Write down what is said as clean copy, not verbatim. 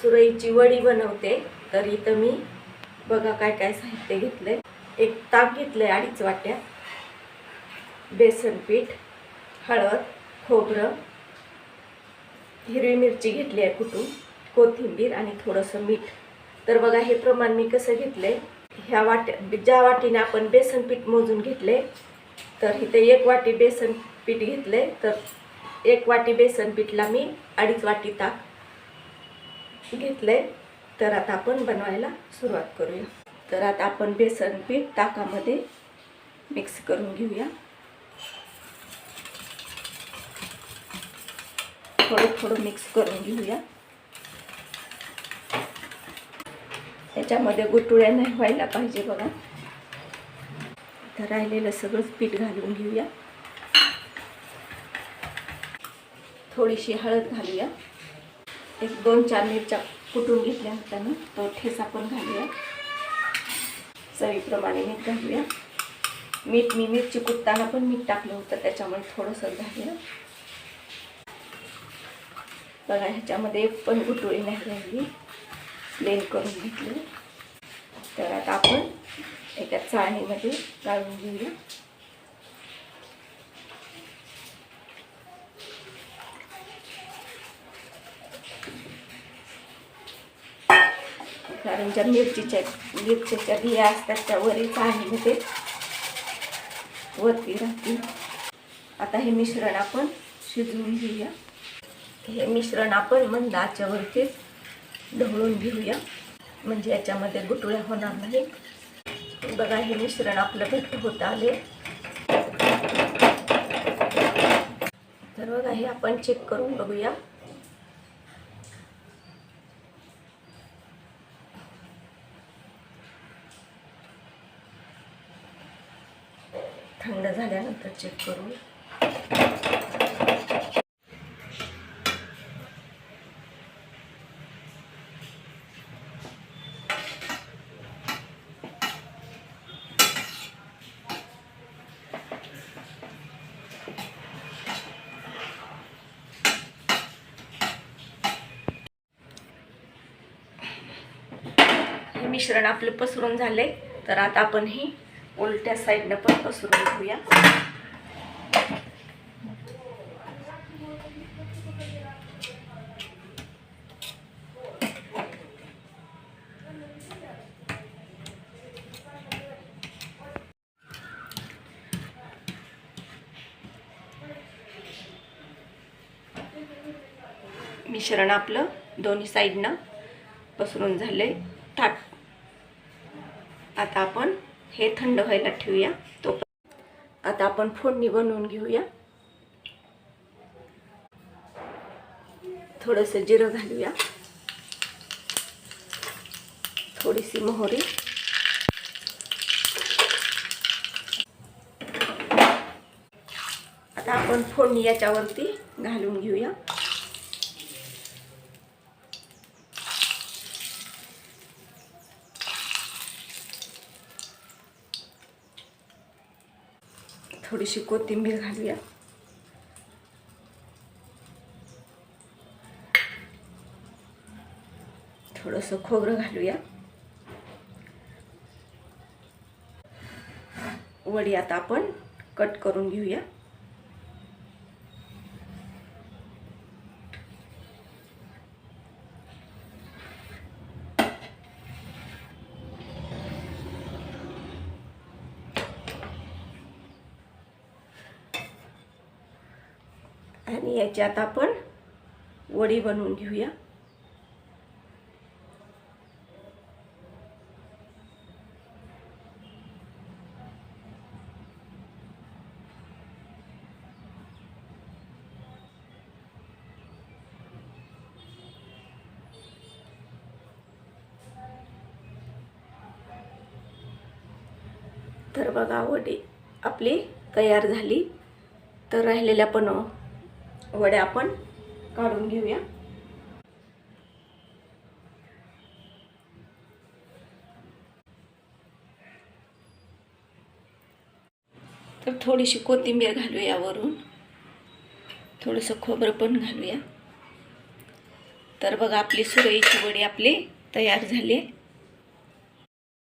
सुरईची वडी बनवते. तर इथं मी बघा काय काय साहित्य घेतलंय. एक ताक घेतलंय 2.5 वाट्या, बेसन पीठ, हळद, खोबरं, हिरवी मिरची घेतली आहे कुटून, कोथिंबीर आणि थोडंसं मीठ. तर बघा हे प्रमाण मी कसं घेतलंय. ह्या वाट्या ज्या वाटीने आपण बेसन पीठ मोजून घेतले, तर इथे 1 वाटी बेसन पीठ घेतले. तर 1 वाटी बेसन पीठला मी 2.5 वाटी ताक घेतले. तर आता आपण बनवायला सुरुवात करूया. तर आता आपण बेसन पीठ ताकामध्ये मिक्स करून घेऊया. थोडं थोडं मिक्स करून घेऊया. त्याच्यामध्ये गुठळ्या नाही व्हायला पाहिजे बघा. तर राहिलेलं सगळंच पीठ घालून घेऊया. थोडीशी हळद घालूया. एक 2-4 मिरच्या कुटून घेतल्या होत्या ना, तो ठेचा पण घालूया. चवीप्रमाणे मीठ घालूया. मीठ मी मिरची कुटताना पण मीठ टाकलं होतं, त्याच्यामुळे थोडंसं घालूया. बघा ह्याच्यामध्ये एक पण गुठळी नाही राहिली, प्लेन करून घेतले. तर आता आपण एका चाळणीमध्ये गाळून घेऊया. कारण ज्या मिरचीच्या बिया असतात त्या वरी चाळणीमध्ये वरती राहतील. आता हे मिश्रण आपण शिजवून घेऊया. हे मिश्रण आपण मंद आचेवरतीच ढवळून घेऊया, म्हणजे याच्यामध्ये गुठळ्या होणार नाही. बघा हे मिश्रण आपलं घट्ट होत आले. तर बघा हे आपण चेक करून बघूया. थंड झाल्यानंतर चेक करू. हे मिश्रण आपलं पसरून झाले. तर आता आपण ही उलट्या साईडनं पण पसरून घेऊया. मिश्रण आपलं दोन्ही साईडनं पसरून झाले ताट. आता आपण हे थंड व्हायला ठेवूया. आता आपण फोडणी बनवून घेऊया. थोडंसं जिरं घालूया, थोडीशी मोहरी, आता आपण फोडणी याच्यावरती घालून घेऊया. थोडीशी कोथिंबीर घालूया. थोडंसं खोबरं घालूया. वडी आता आपण कट करून घेऊया. आणि याची आता आपण वडी बनवून घेऊया. तर बघा वडी आपली तयार झाली. तर राहिलेल्या पण वड्या आपण काढून घेऊया. तर थोडीशी कोथिंबीर घालूया वरून, थोडंसं खोबरं पण घालूया. तर बघा आपली सुरईची वडी आपली तयार झाली.